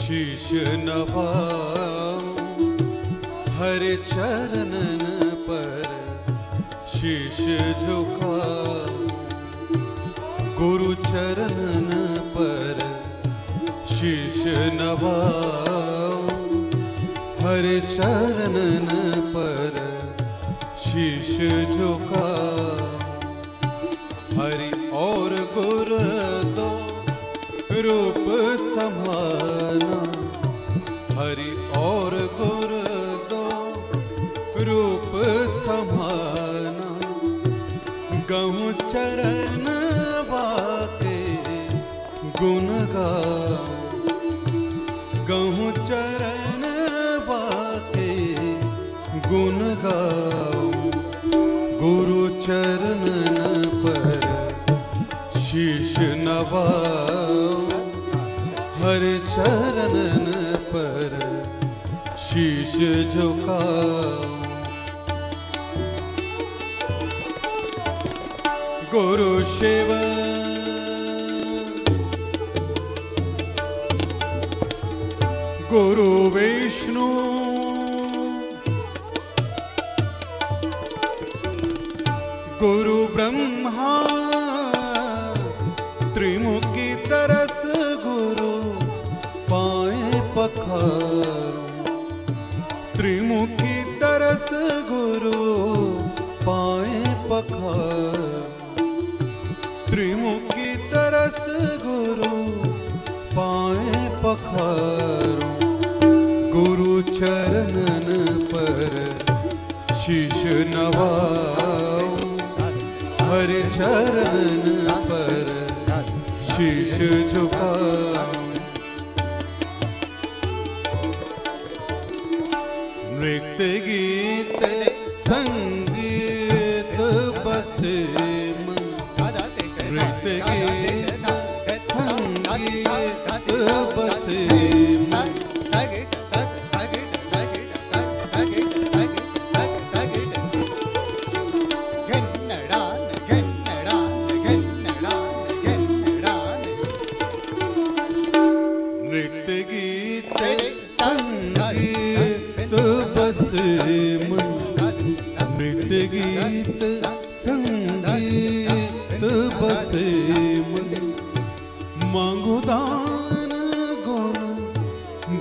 शीश नवाऊं हर चरणन पर शीश झुकाऊं गुरु चरणन पर शीश नवाऊं हर चरणन पर शीश झुकाऊं हरि और गुर दो रूप समाना हरि और गुर दो रूप समाना गहूँ चरण वाके गुण गाऊं गहूँ चरण वाके गुण गाऊं गुरु चरणन पर शीश नवाऊं हर चरणन पर शीश झुकाऊं गुरु शिव गुरु विष्णु गुरु ब्रह्मा त्रिमुखी तरस गुरु पाए पखारूं त्रिमुखी तरस गुरु पाए पखारूं त्रिमुखी तरस गुरु पाए पखारूं गुरु चरणन पर शीश नवाऊं हर चरणन पर शीश झुकाऊं नृत्य गीत संगीत बसे मन नृत्य गीत संगीत बसे मन नृत्य गीत संगीत बसे मन मांगो दान गुण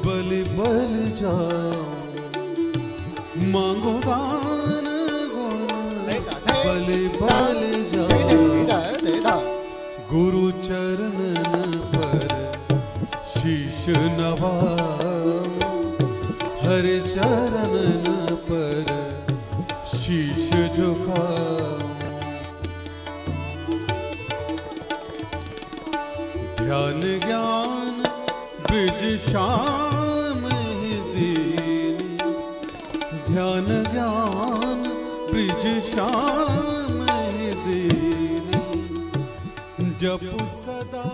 बलि बल जाऊं मांगो दान गुण बलि बल जाऊं गुरु चरणन पर शीश नवाऊं हर चरणन पर शीश झुकाऊं ध्यान ज्ञान ब्रिज श्याम दीन ध्यान ज्ञान ब्रिज श्याम दीन जप सदा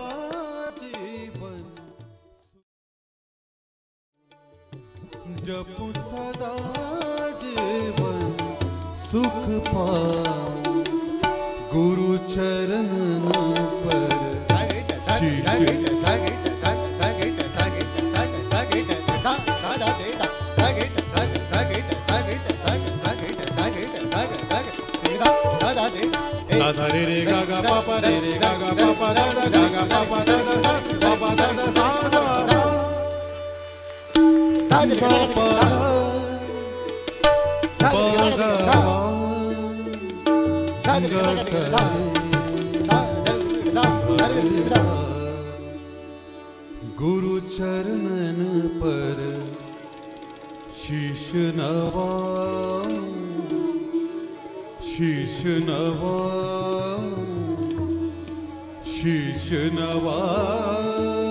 जीवन जप सदा जीवन सुख पाऊं गुरु चरणन पर शीश सा रे रे गा गा पापा रे रे गा गा पापा दा दा गा गा पापा दा दा सा पापा दा दा सा दा गुरु चरणन पर शीश नवाऊं शीश नवाऊं शीश नवाऊं